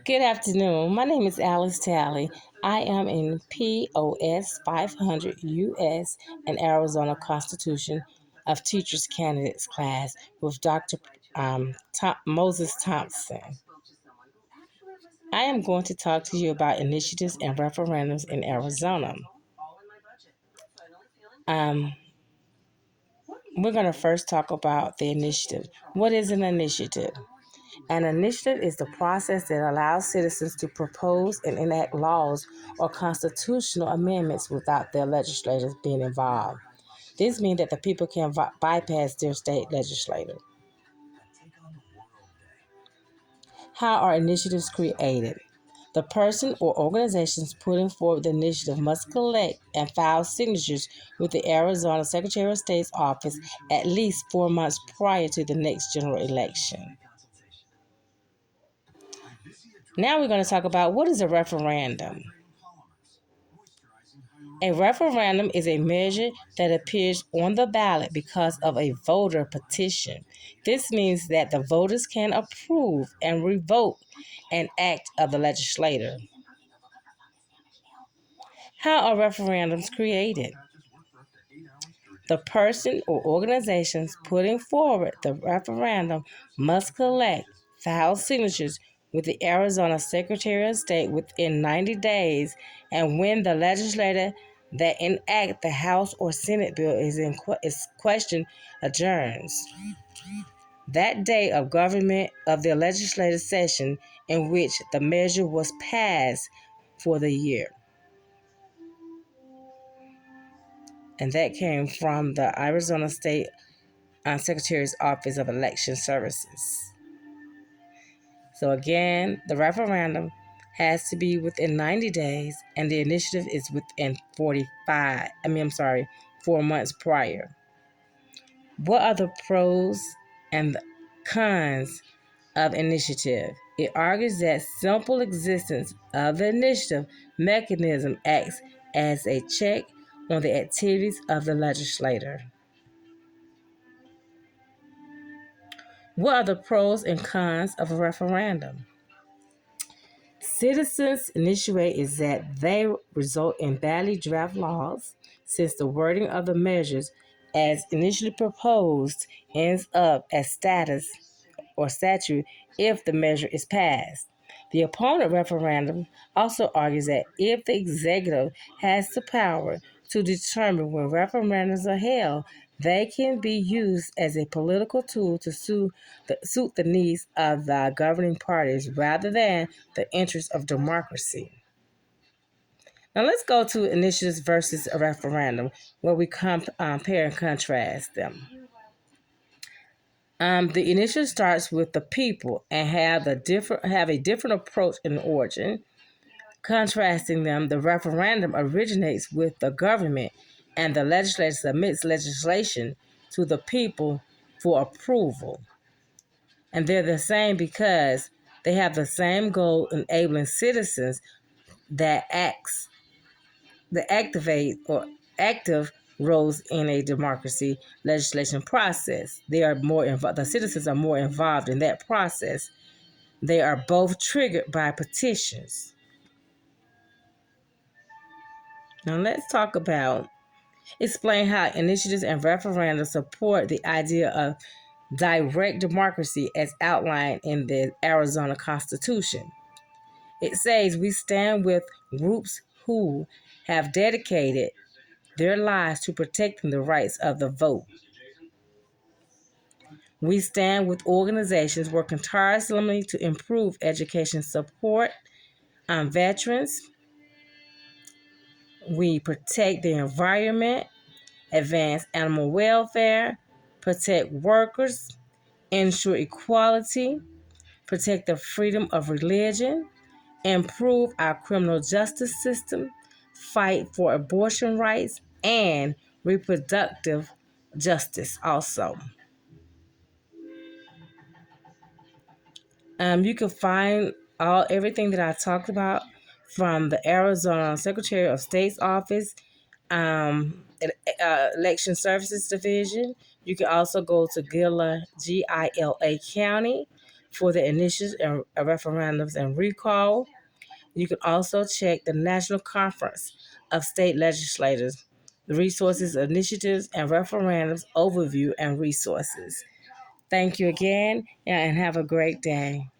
Good afternoon. My name is Alice Talley. I am in POS 500 US and Arizona Constitution of Teachers Candidates class with Dr. Moses Thompson. I am going to talk to you about initiatives and referendums in Arizona. We're going to first talk about the initiative. What is an initiative? An initiative is the process that allows citizens to propose and enact laws or constitutional amendments without their legislators being involved. This means that the people can bypass their state legislator. How are initiatives created? The person or organizations putting forward the initiative must collect and file signatures with the Arizona Secretary of State's office at least 4 months prior to the next general election. Now we're going to talk about what is a referendum. A referendum is a measure that appears on the ballot because of a voter petition. This means that the voters can approve and revoke an act of the legislator. How are referendums created? The person or organizations putting forward the referendum must collect 1,000 signatures with the Arizona Secretary of State within 90 days, and when the legislator that enact the House or Senate bill is question adjourns. That day of government of the legislative session in which the measure was passed for the year. And that came from the Arizona State Secretary's Office of Election Services. So again, the referendum has to be within 90 days, and the initiative is within 4 months prior. What are the pros and the cons of initiative? It argues that simple existence of the initiative mechanism acts as a check on the activities of the legislator. What are the pros and cons of a referendum? Citizens' initiate is that they result in badly draft laws, since the wording of the measures as initially proposed ends up as status or statute if the measure is passed. The opponent referendum also argues that if the executive has the power to determine when referendums are held, they can be used as a political tool to suit the needs of the governing parties rather than the interests of democracy. Now let's go to initiatives versus a referendum, where we compare and contrast them. The initiative starts with the people and have a different approach in origin. Contrasting them, the referendum originates with the government, and the legislature submits legislation to the people for approval. And they're the same because they have the same goal, enabling citizens that activate or active roles in a democracy legislation process. They are more involved. The citizens are more involved in that process. They are both triggered by petitions. Now let's explain how initiatives and referenda support the idea of direct democracy as outlined in the Arizona Constitution. It says we stand with groups who have dedicated their lives to protecting the rights of the vote. We stand with organizations working tirelessly to improve education support on veterans. We protect the environment, advance animal welfare, protect workers, ensure equality, protect the freedom of religion, improve our criminal justice system, fight for abortion rights, and reproductive justice also. You can find everything that I talked about from the Arizona Secretary of State's office, Election Services Division. You can also go to Gila County, for the initiatives and referendums and recall. You can also check the National Conference of State Legislators, the resources, initiatives, and referendums overview and resources. Thank you again and have a great day.